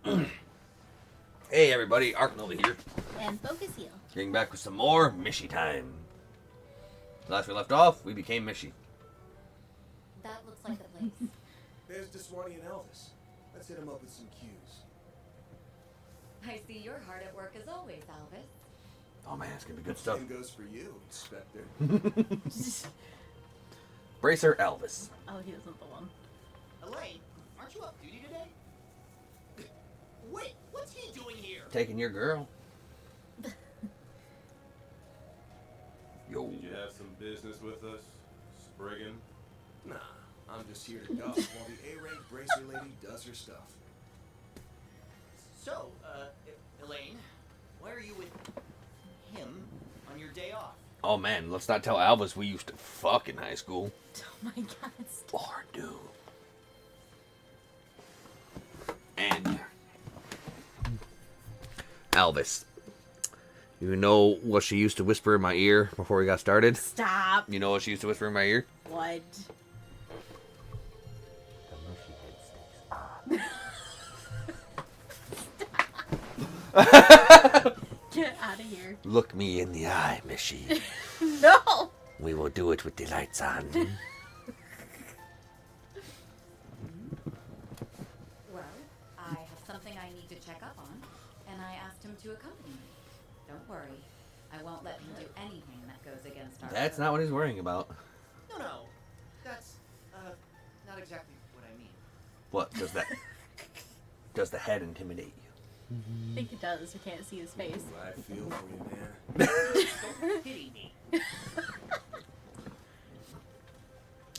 Hey everybody, Arknova here. And Focus Heal. Getting back with some more Mishy time. Last we left off, we became Mishy. That looks like the place. There's Deswani and Elvis. Let's hit him up with some cues. I see you're hard at work as always, Elvis. Oh man, it's gonna be good stuff. Same goes for you, Inspector. Bracer Elvis. Oh, he wasn't the one. Elaine, aren't you off duty today? Wait, what's he doing here? Taking your girl. Yo. Did you have some business with us, Spriggan? Nah, I'm just here to golf while the A-rank bracer lady does her stuff. So, Elaine, why are you with him on your day off? Oh man, let's not tell Elvis we used to fuck in high school. Oh my god. Or do. And Elvis. You know what she used to whisper in my ear before we got started? Stop. You know what she used to whisper in my ear? What? Get out of here. Look me in the eye, Mishy. No. We will do it with the lights on. Well, I have something I need to check up on, and I asked him to accompany me. Don't worry, I won't let him do anything that goes against our That's code. not what he's worrying about. No, that's, not exactly what I mean. What does that? Does the head intimidate you? I think it does. We can't see his face. I feel for you, man. Don't pity me.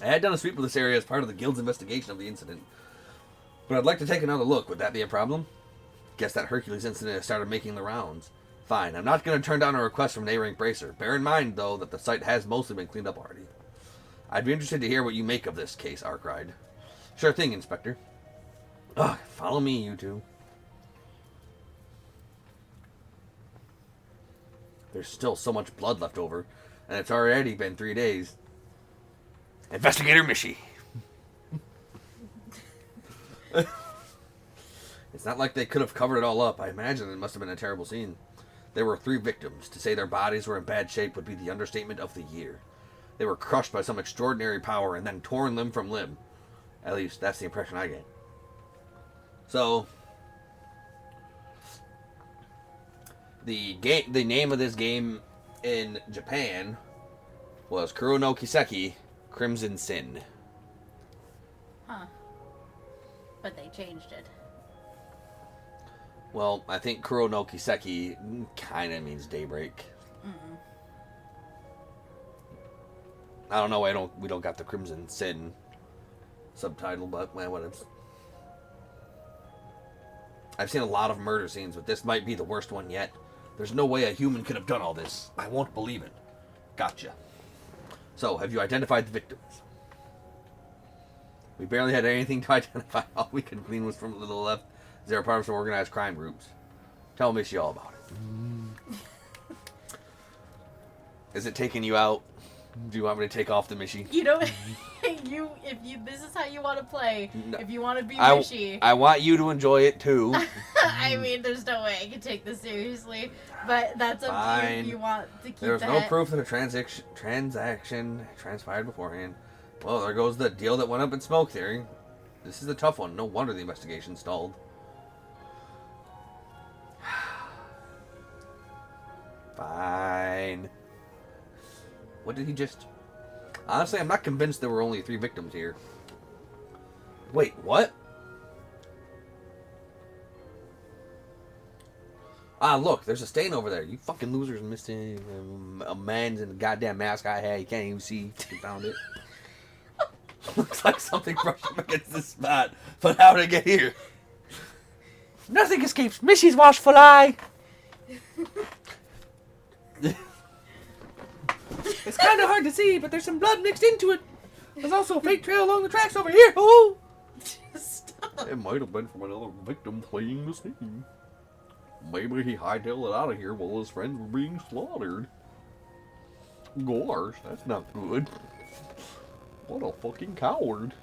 I had done a sweep of this area as part of the guild's investigation of the incident, but I'd like to take another look. Would that be a problem? Guess that Hercules incident has started making the rounds. Fine, I'm not going to turn down a request from an A-rank bracer. Bear in mind, though, that the site has mostly been cleaned up already. I'd be interested to hear what you make of this case, Arkwright. Sure thing, Inspector. Ugh, follow me, you two. There's still so much blood left over, and it's already been 3 days. Investigator Mishy. It's not like they could have covered it all up. I imagine it must have been a terrible scene. There were 3 victims. To say their bodies were in bad shape would be the understatement of the year. They were crushed by some extraordinary power and then torn limb from limb. At least, that's the impression I get. So, the name of this game in Japan was Kuro no Kiseki Crimson Sin. Huh. But they changed it. Well, I think Kuro no Kiseki kind of means Daybreak. Mm-mm. I don't know. We don't got the Crimson Sin subtitle, but well, whatever. I've seen a lot of murder scenes, but this might be the worst one yet. There's no way a human could have done all this. I won't believe it. Gotcha. So, have you identified the victims? We barely had anything to identify. All we could glean was from to the left. They are part of some organized crime groups. Tell Mishy all about it. Is it taking you out? Do you want me to take off the Mishy? You know, this is how you want to play. No. If you want to be I Mishy. want you to enjoy it too. I mean, there's no way I can take this seriously, but that's up to you Fine. if you want to keep There was that. no proof that a transaction transpired beforehand. Well, there goes the deal that went up in smoke theory. This is a tough one. No wonder the investigation stalled. Fine. What did he just... Honestly, I'm not convinced there were only 3 victims here. Wait, what? Ah, look, there's a stain over there. You fucking losers missing a man's in the goddamn mask I had. You can't even see. You found it. Looks like something brushed up against this spot. But how did it get here? Nothing escapes Mishy's watchful eye. It's kind of hard to see, but there's some blood mixed into it. There's also a fake trail along the tracks over here. Oh! Stop. It might have been from another victim playing the scene. Maybe he hightailed it out of here while his friends were being slaughtered. Gosh, that's not good. What a fucking coward.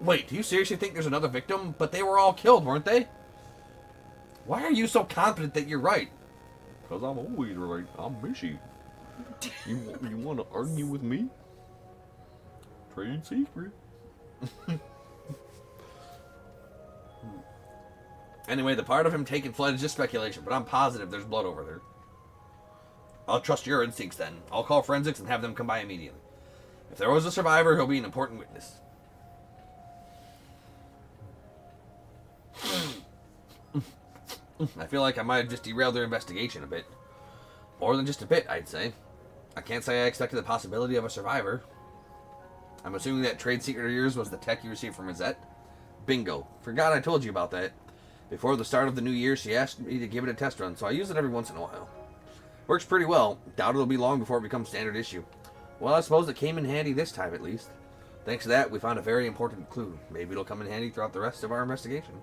Wait, do you seriously think there's another victim? But they were all killed, weren't they? Why are you so confident that you're right? Because I'm always right. I'm Mishy. You want to argue with me? Trade secret. Anyway, the part of him taking flight is just speculation, but I'm positive there's blood over there. I'll trust your instincts then. I'll call forensics and have them come by immediately. If there was a survivor, he'll be an important witness. I feel like I might have just derailed their investigation a bit. More than just a bit, I'd say. I can't say I expected the possibility of a survivor. I'm assuming that trade secret of yours was the tech you received from Rosette? Bingo. Forgot I told you about that. Before the start of the new year, she asked me to give it a test run, so I use it every once in a while. Works pretty well. Doubt it'll be long before it becomes standard issue. Well, I suppose it came in handy this time, at least. Thanks to that, we found a very important clue. Maybe it'll come in handy throughout the rest of our investigation.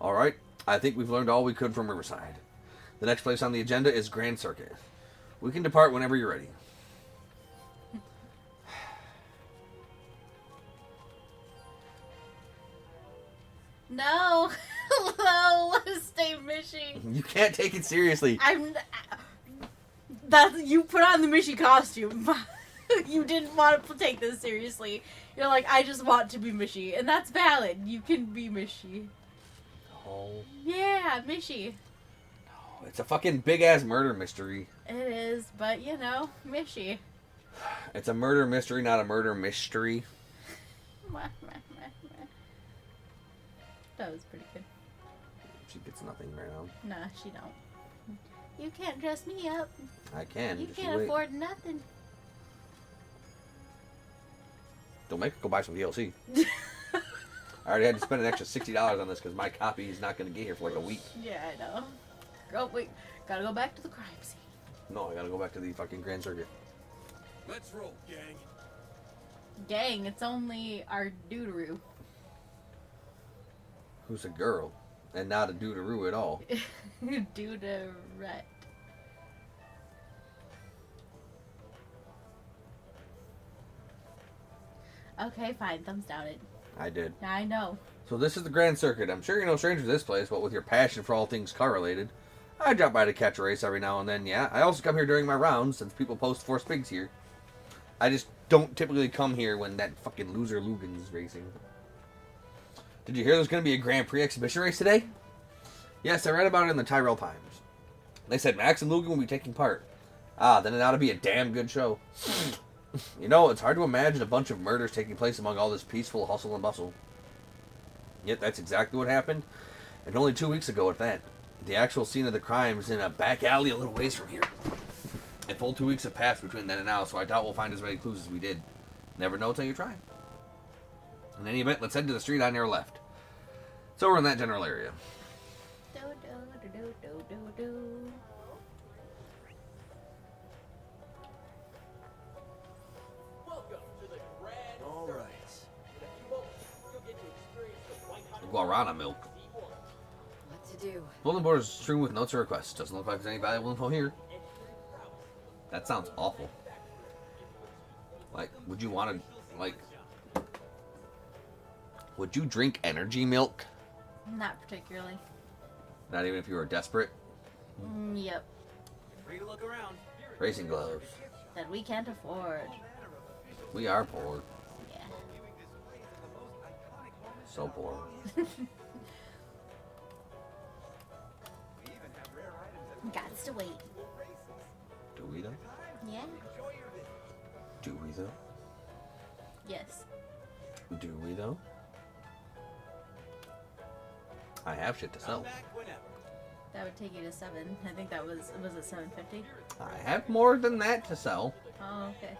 Alright, I think we've learned all we could from Riverside. The next place on the agenda is Grand Circuit. We can depart whenever you're ready. No. No, stay Mishy. You can't take it seriously. You put on the Mishy costume. You didn't want to take this seriously. You're like, I just want to be Mishy, and that's valid. You can be Mishy. Oh. Yeah, Mishy. No, it's a fucking big-ass murder mystery. It is, but you know, Mishy. It's a murder mystery, not a murder mystery. That was pretty good. She gets nothing right now. Nah, she don't. You can't dress me up. I can. You Just can't wait. afford nothing. Don't make her go buy some DLC. I already had to spend an extra $60 on this because my copy is not going to get here for like a week. Yeah, I know. Oh, wait. Gotta go back to the crime scene. No, I gotta go back to the fucking Grand Circuit. Let's roll, gang. Gang, it's only our doodaroo. Who's a girl? And not a doodaroo at all. Doodarette. Okay, fine. Thumbs down it. I did. I know. So this is the Grand Circuit. I'm sure you're no stranger to this place, but with your passion for all things car-related, I drop by to catch a race every now and then, yeah. I also come here during my rounds, since people post Force Pigs here. I just don't typically come here when that fucking loser Lugan's racing. Did you hear there's going to be a Grand Prix exhibition race today? Yes, I read about it in the Tyrell Times. They said Max and Lugan will be taking part. Ah, then it ought to be a damn good show. You know, it's hard to imagine a bunch of murders taking place among all this peaceful hustle and bustle. Yet that's exactly what happened, and only 2 weeks ago at that. The actual scene of the crime is in a back alley a little ways from here. A full 2 weeks have passed between then and now, so I doubt we'll find as many clues as we did. Never know till you try. In any event, let's head to the street on your left. It's over in that general area. Do, do, do, do, do, do. All right. Guarana milk. What to do? Bulletin board is strewn with notes or requests. Doesn't look like there's any valuable info here. That sounds awful. Like, would you want to, like... Would you drink energy milk? Not particularly. Not even if you were desperate? Yep. Free to look around. Racing gloves. That we can't afford. We are poor. Yeah. So poor. Gots to wait. Do we though? Yeah? Do we though? Yes. Do we though? I have shit to sell. That would take you to 7. I think that was it 750? I have more than that to sell. Oh, okay.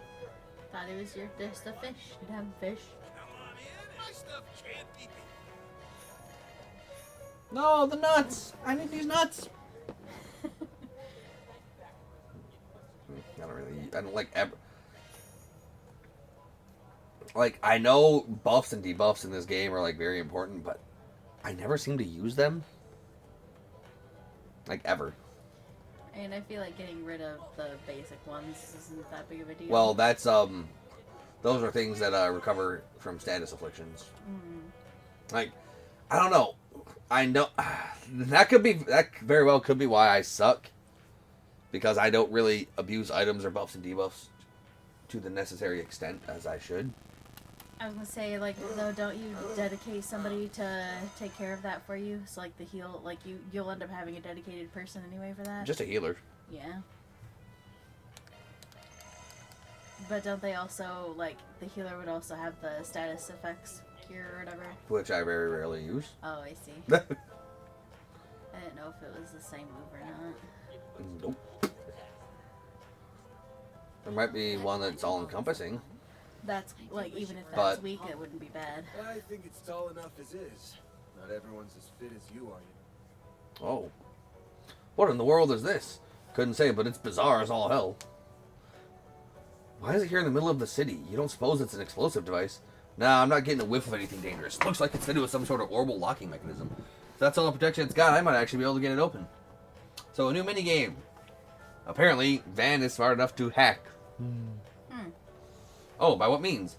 Thought it was just a fish. Damn fish. No, the nuts! I need these nuts! I don't like ever. Like, I know buffs and debuffs in this game are like very important, but I never seem to use them. Like, ever. And I feel like getting rid of the basic ones isn't that big of a deal. Well, that's Those are things that recover from status afflictions. Like, I don't know. I know that very well could be why I suck, because I don't really abuse items or buffs and debuffs to the necessary extent as I should. I was gonna say, like, though, don't you dedicate somebody to take care of that for you? So, like, the heal, like, you'll end up having a dedicated person anyway for that? Just a healer. Yeah. But don't they also, like, the healer would also have the status effects cure or whatever? Which I very rarely use. Oh, I see. I didn't know if it was the same move or not. Nope. There might be one that's all-encompassing. That's, like, even if that's weak, it wouldn't be bad. I think it's tall enough as is. Not everyone's as fit as you are. Oh. What in the world is this? Couldn't say, but it's bizarre as all hell. Why is it here in the middle of the city? You don't suppose it's an explosive device? Nah, I'm not getting a whiff of anything dangerous. Looks like it's fitted with some sort of orbital locking mechanism. If that's all the protection it's got, I might actually be able to get it open. So, a new minigame. Apparently, Van is smart enough to hack. Oh, by what means?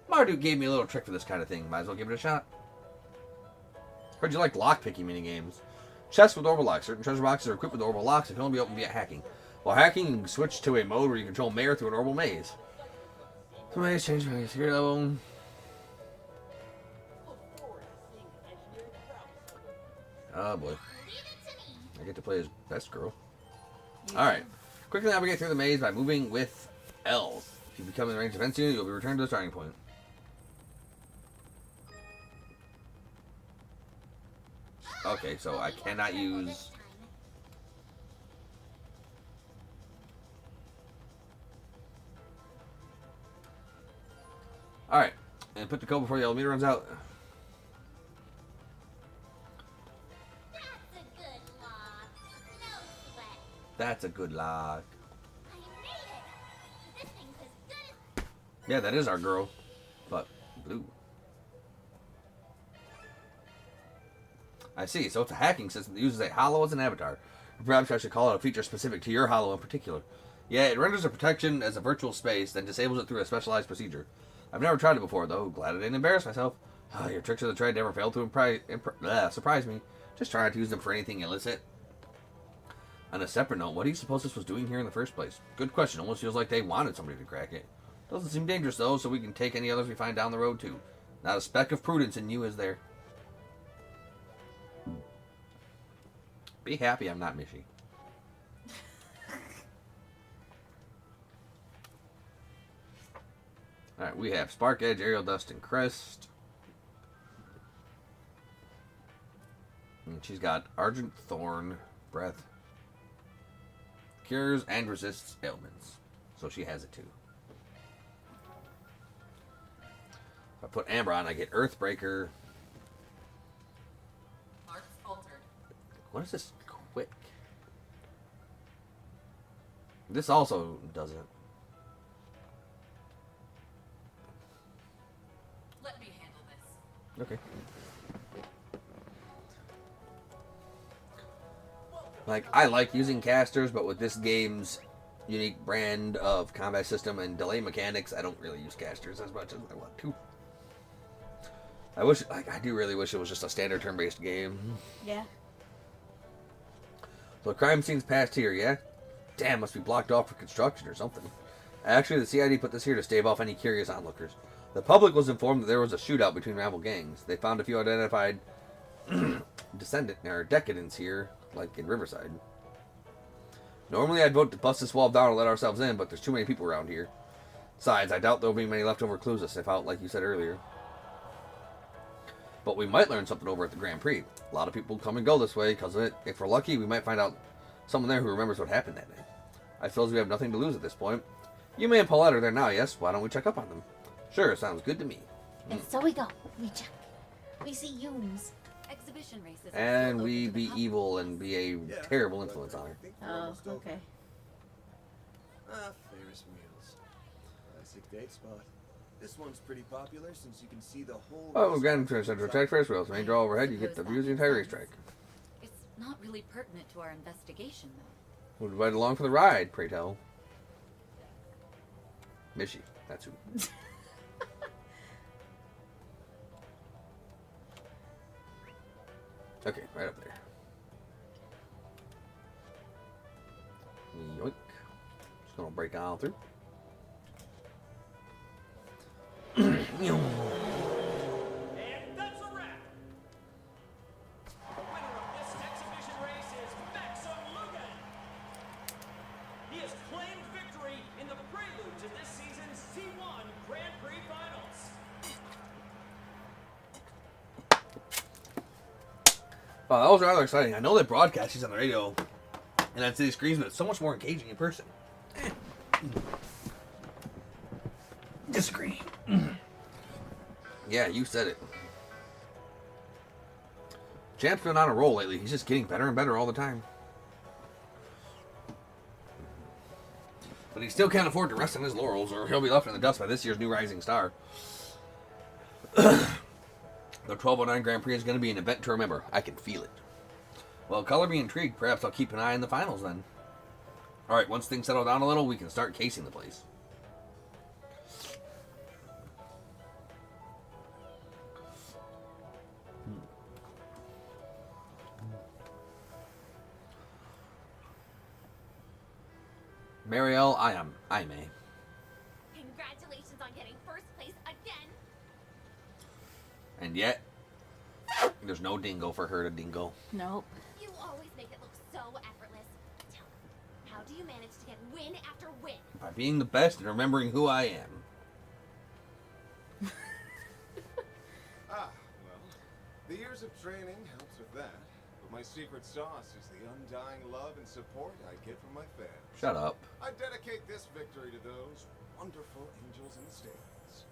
Marduk gave me a little trick for this kind of thing. Might as well give it a shot. Heard you like lockpicking minigames. Chests with orbital locks. Certain treasure boxes are equipped with orbital locks and can only be opened via hacking. While hacking, you can switch to a mode where you control Mare through an orbital maze. The maze change my security level. Oh boy. I get to play as best girl. Alright. Quickly navigate through the maze by moving with L. If you become in the range of events unit, you'll be returned to the starting point. Okay, so I cannot use... Alright, and put the code before the yellow meter runs out. That's a good lock. Yeah, that is our girl, but blue. I see, so it's a hacking system that uses a hollow as an avatar. Perhaps I should call it a feature specific to your hollow in particular. Yeah, it renders a protection as a virtual space, then disables it through a specialized procedure. I've never tried it before, though. Glad I didn't embarrass myself. Oh, your tricks of the trade never failed to surprise me. Just trying to use them for anything illicit. On a separate note, what do you suppose this was doing here in the first place? Good question. Almost feels like they wanted somebody to crack it. Doesn't seem dangerous, though, so we can take any others we find down the road, too. Not a speck of prudence in you, is there? Be happy I'm not Mishy. Alright, we have Spark Edge, Aerial Dust, and Crest. And she's got Argent Thorn, Breath, cures and resists ailments. So she has it too. If I put Amber on, I get Earthbreaker. Marks altered. What is this quick? This also doesn't. Let me handle this. Okay. Like, I like using casters, but with this game's unique brand of combat system and delay mechanics, I don't really use casters as much as I want to. I do really wish it was just a standard turn-based game. Yeah. So the crime scene's past here, yeah? Damn, must be blocked off for construction or something. Actually, the CID put this here to stave off any curious onlookers. The public was informed that there was a shootout between rival gangs. They found a few identified decadents here, like in Riverside. Normally I'd vote to bust this wall down and let ourselves in, but there's too many people around here. Besides, I doubt there'll be many leftover clues to sniff out, like you said earlier. But we might learn something over at the Grand Prix. A lot of people come and go this way because of it. If we're lucky, we might find out someone there who remembers what happened that night. I suppose we have nothing to lose at this point. You and Paulette are there now, yes? Why don't we check up on them? Sure, sounds good to me. And so we go. We check. We see Yoons. Exhibition races. are And still we open to be the public. evil and be a terrible influence on her. Oh, okay. Ferris wheels. Classic date spot. This one's pretty popular since you can see the whole... Oh, we're getting to Central Track Ferris wheels. Main draw overhead, you get the views of the entire racetrack. It's not really pertinent to our investigation, though. We'll invite along for the ride, pray tell. Mishy. That's who. Okay, right up there. Yoink. Just gonna break on through. And that's a wrap. The winner of this exhibition race is Maxim Lugan. He has claimed victory in the prelude to this season's C1 Grand Prix Finals. Wow, that was rather exciting. I know they broadcast these on the radio and on city screens, but it's so much more engaging in person. Disagree. Yeah, you said it. Champ's been on a roll lately. He's just getting better and better all the time. But he still can't afford to rest on his laurels, or he'll be left in the dust by this year's new rising star. The 1209 Grand Prix is going to be an event to remember. I can feel it. Well, color me intrigued. Perhaps I'll keep an eye on the finals then. Alright, once things settle down a little, we can start casing the place. Marielle, I may. Congratulations on getting first place again. And yet, there's no dingo for her to dingo. Nope. You always make it look so effortless. Tell me, how do you manage to get win after win? By being the best and remembering who I am. Well, the years of training helps with that. But my secret sauce is the undying love and support I get from my fans. Shut up. I dedicate this victory to those wonderful angels in the stands.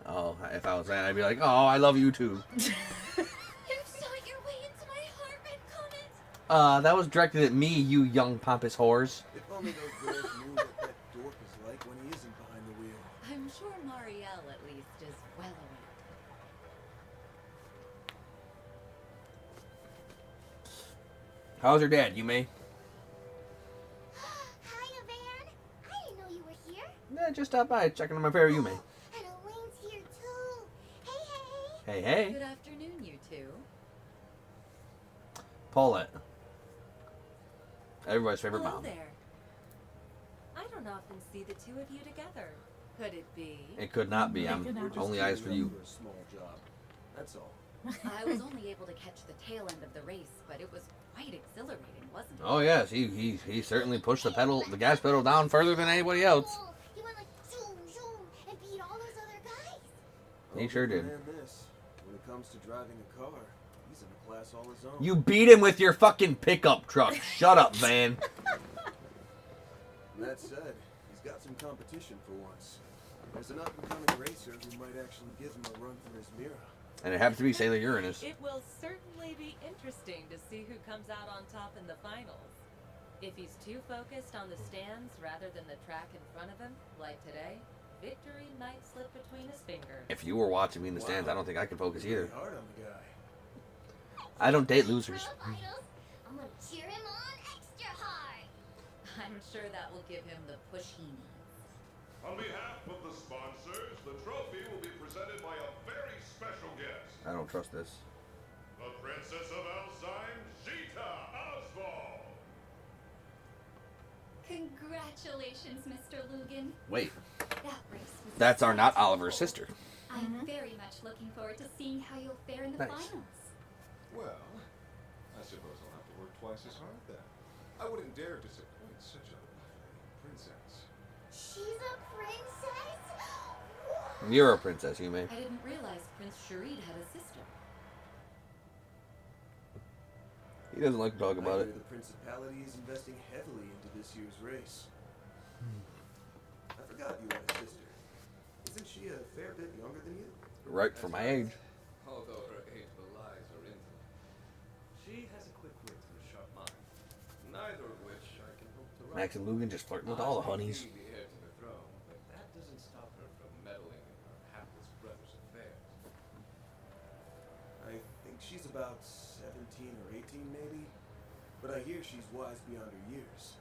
Oh, if I was that, I'd be like, oh, I love you too. You shot your way into my heart, Red Comet. That was directed at me, you young pompous whores. If only those girls knew what that dork is like when he isn't behind the wheel. I'm sure Marielle, at least, is well aware. How's your dad, Yume? Hiya, Van. I didn't know you were here. Just stop by, checking on my favorite Yume. And Elaine's here too. Hey, hey. Hey, hey. Good afternoon, you two. Paulette. Everybody's favorite Hello mom. there. I don't often see the two of you together. Could it be? It could not be. I'm It could not. only eyes for you. For a small job. That's all. I was only able to catch the tail end of the race, but it was quite exhilarating, wasn't it? Oh yes, he certainly pushed the gas pedal down further than anybody else. Cool. He went like zoom, zoom, and beat all those other guys. He sure did. Man, this. When it comes to driving a car, he's in a class all his own. You beat him with your fucking pickup truck. Shut up, Van. That said, he's got some competition for once. There's an up-and-coming racer who might actually give him a run for his mirror. And it happens to be Sailor Uranus. It will certainly be interesting to see who comes out on top in the finals. If he's too focused on the stands rather than the track in front of him, like today, victory might slip between his fingers. If you were watching me in the stands, I don't think I could focus either. Pretty hard on the guy. I don't date losers. For the finals, I'm gonna cheer him on extra hard. I'm sure that will give him the push he needs. On behalf of the sponsors, the trophy will be presented by a very special guest. I don't trust this. The Princess of Alzheimer's, Zita Oswald. Congratulations, Mr. Lugan. Wait, That race was that's our not successful. Oliver's sister. I'm very much looking forward to seeing how you'll fare in the Nice. finals. Well, I suppose I'll have to work twice as hard then. I wouldn't dare disappoint such a lovely princess. She's a princess? What? You're a princess, you may. I didn't realize Prince Sharid had a sister. He doesn't like to talk about I it. hear the principality is investing heavily into this year's race. I forgot you had a sister. Isn't she a fair bit younger than you? Right for my age. Although her age belies her intellect. She has a quick wit and a sharp mind, neither of which I can hope to Max and Lugan just flirting with all the honeys. I may be the heir to the throne, but that doesn't stop her from meddling in her hapless brother's affairs. I think she's about 17 or 18 maybe. But I hear she's wise beyond her years.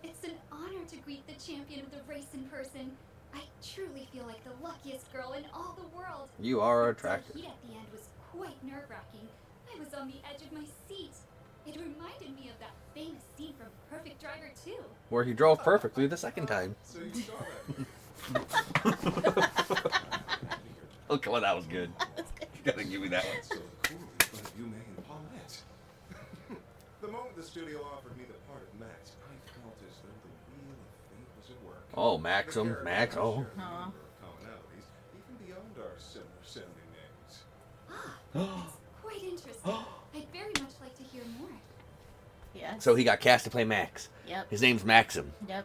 It's an honor to greet the champion of the race in person. I truly feel like the luckiest girl in all the world. You are The attractive. heat at the end was quite nerve-wracking. I was on the edge of my seat. It reminded me of that famous scene from Perfect Driver 2. Where he drove perfectly the second time. So you saw that. Look, well, that was good. You gotta give me that one. So cool in front of you, May and Paulette. The moment the studio offered me the part of Max, I felt as though the wheel of fate was at work. Oh, Maxim, Max, oh. Aw. Commonalities, even beyond our similar sounding names. That's quite interesting. I'd very much like to hear more. Yes. So he got cast to play Max. Yep. His name's Maxim. Yep.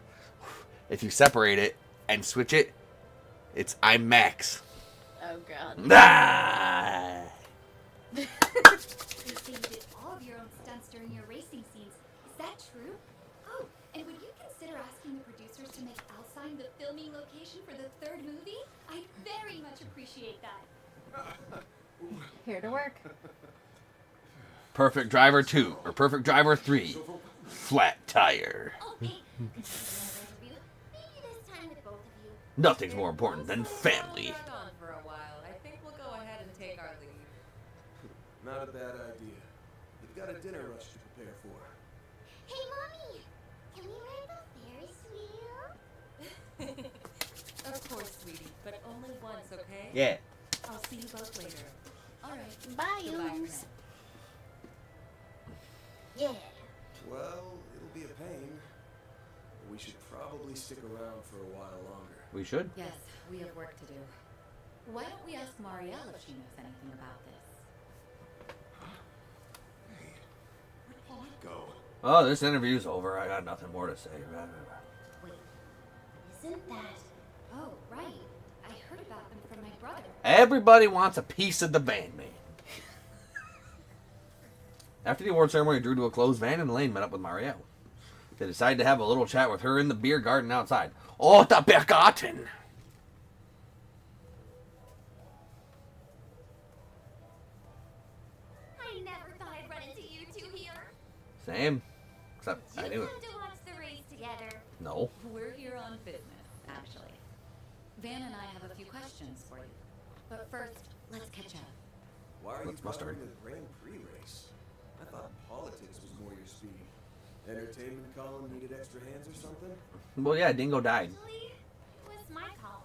If you separate it and switch it, it's I'm Max. Oh god. Ah! You say you did all of your own stunts during your racing scenes. Is that true? Oh, and would you consider asking the producers to make Alzheimer the filming location for the third movie? I'd very much appreciate that. Here to work. Perfect Driver 2 or Perfect Driver 3. Flat tire. Okay. Maybe this time with both of you. Nothing's more important than family. Drag on for a while. I think we'll go ahead and take our leave. Not a bad idea. You've got a dinner rush to prepare for. Hey, Mommy! Can we ride the Ferris wheel? Of course, sweetie, but only once, okay? Yeah. I'll see you both later. All right. Bye, Goodbye for Yums. now. Yeah. Well, it'll be a pain. We should probably stick around for a while longer. We should. Yes, we have work to do. Why don't we ask Marielle if she knows anything about this? Hey, where'd Paulette go? Oh, this interview's over. I got nothing more to say. Wait, isn't that... Oh, right. I heard about them from my brother. Everybody wants a piece of the band, man. After the award ceremony drew to a close, Van and Elaine met up with Marielle. They decided to have a little chat with her in the beer garden outside. Oh, the beer garden! I never thought I'd run into you two here. Same. Except I Did knew you it. come to watch the race together? No. We're here on business, actually. Van and I have a few questions for you. But first, let's catch up. Why are Let's you mustard. driving the Grand Prix race? I thought politics was more your speed. Entertainment column needed extra hands or something? Well, yeah, Dingo died. Actually, it was my call.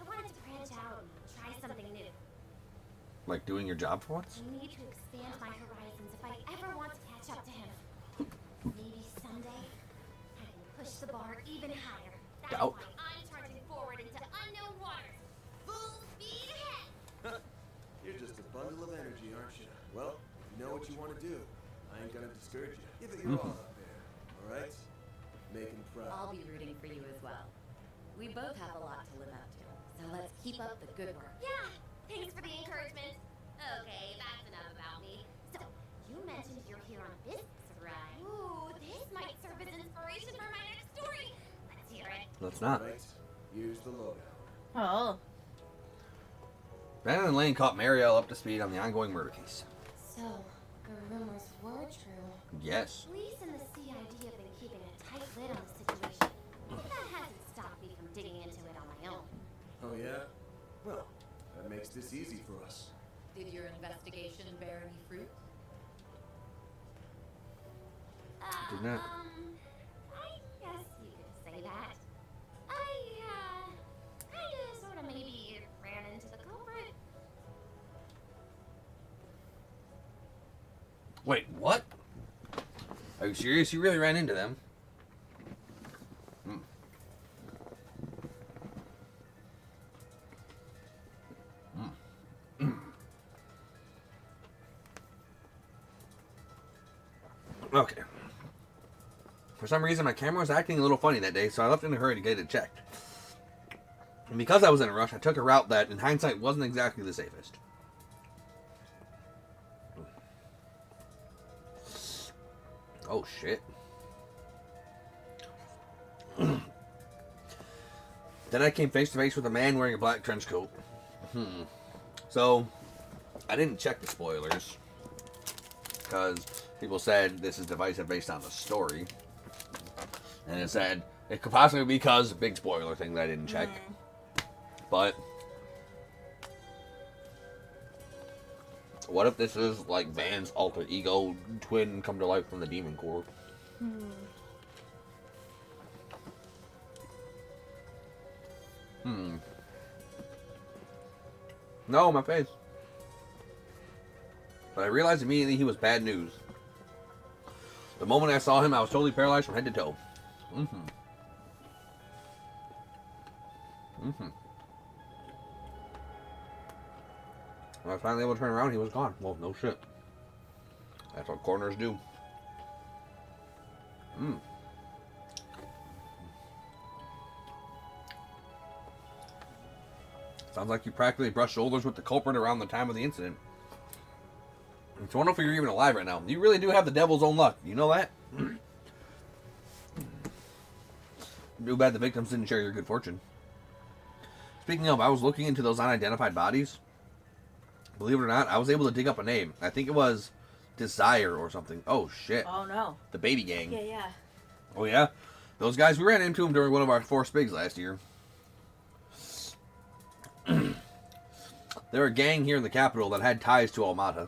I wanted to branch out and try something new. Like doing your job for once? I need to expand my horizons if I ever want to catch up to him. Maybe someday I can push the bar even higher. That's Doubt. why I'm charging forward into unknown waters. Full speed ahead. You're just a bundle of energy, aren't you? Well, if you know what you want to do, I ain't gonna discourage you. Give it your all up there, alright? Make him proud. I'll be rooting for you as well. We both have a lot to live up to, so let's keep up the good work. Yeah, thanks for the encouragement. Okay, that's enough about me. So, you mentioned you're here on business, right? Ooh, this might serve as inspiration for my next story. Let's hear it. Let's not. Right, here's the lowdown. Oh. Van and Elaine caught Marielle up to speed on the ongoing murder case. So, the rumors were true. Yes. Police and the CID have been keeping a tight lid on the situation. But that hasn't stopped me from digging into it on my own. Oh yeah? Well, that makes this easy for us. Did your investigation bear any fruit? Did not. I guess you could say that. I, kinda, sorta, maybe ran into the culprit. Wait, what? Are you serious? You really ran into them? Hmm. Okay. For some reason, my camera was acting a little funny that day, so I left in a hurry to get it checked. And because I was in a rush, I took a route that, in hindsight, wasn't exactly the safest. Oh, shit. Then I came face to face with a man wearing a black trench coat. So, I didn't check the spoilers, because people said this is divisive based on the story. And it said it could possibly be because big spoiler thing that I didn't check. But what if this is like Van's alter ego twin come to life from the Demon Corps? No, my face. But I realized immediately he was bad news. The moment I saw him, I was totally paralyzed from head to toe. When I was finally able to turn around, he was gone. Well, no shit. That's what coroners do. Sounds like you practically brushed shoulders with the culprit around the time of the incident. It's wonderful you're even alive right now. You really do have the devil's own luck. You know that? Too bad the victims didn't share your good fortune. Speaking of, I was looking into those unidentified bodies. Believe it or not, I was able to dig up a name. I think it was Desire or something. Oh, shit. Oh, no. The baby gang. Yeah. Oh, yeah? Those guys, we ran into them during one of our 4 spigs last year. They're a gang here in the capital that had ties to Almata.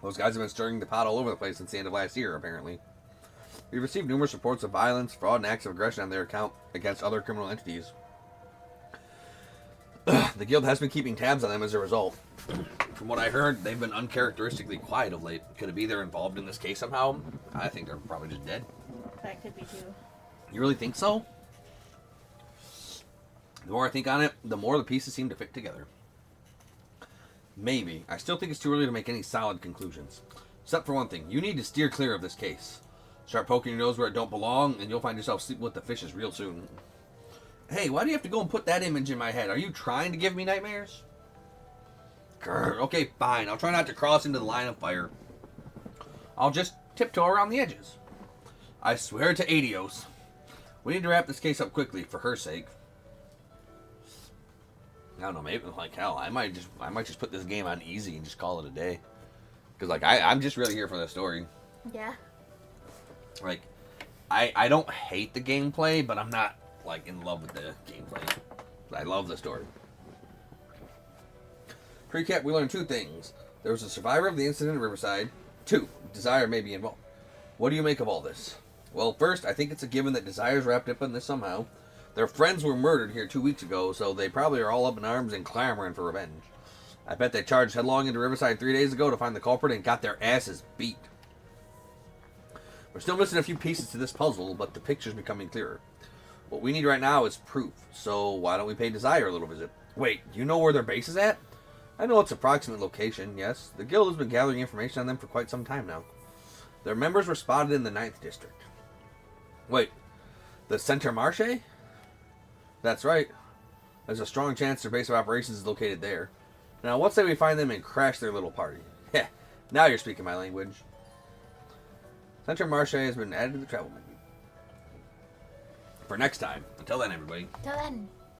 Those guys have been stirring the pot all over the place since the end of last year, apparently. We've received numerous reports of violence, fraud, and acts of aggression on their account against other criminal entities. The guild has been keeping tabs on them as a result. From what I heard, they've been uncharacteristically quiet of late. Could it be they're involved in this case somehow? I think they're probably just dead. That could be too. You really think so? The more I think on it, the more the pieces seem to fit together. Maybe. I still think it's too early to make any solid conclusions. Except for one thing. You need to steer clear of this case. Start poking your nose where it don't belong, and you'll find yourself sleeping with the fishes real soon. Hey, why do you have to go and put that image in my head? Are you trying to give me nightmares? Grr, okay, fine. I'll try not to cross into the line of fire. I'll just tiptoe around the edges. I swear to Adios. We need to wrap this case up quickly, for her sake. I don't know, maybe like hell, I might just put this game on easy and just call it a day. Because like I'm just really here for the story. Yeah. Like, I don't hate the gameplay, but I'm not like in love with the gameplay. I love the story. Recap: we learned 2 things. There was a survivor of the incident at Riverside. 2, Desire may be involved. What do you make of all this? Well, first, I think it's a given that Desire's wrapped up in this somehow. Their friends were murdered here 2 weeks ago, so they probably are all up in arms and clamoring for revenge. I bet they charged headlong into Riverside 3 days ago to find the culprit and got their asses beat. We're still missing a few pieces to this puzzle, but the picture's becoming clearer. What we need right now is proof, so why don't we pay Desire a little visit? Wait, you know where their base is at? I know its approximate location, yes. The guild has been gathering information on them for quite some time now. Their members were spotted in the 9th district. Wait, the Center Marche? That's right. There's a strong chance their base of operations is located there. Now, let's say we find them and crash their little party. Heh, now you're speaking my language. Center Marche has been added to the travel menu. For next time. Until then, everybody. Till then.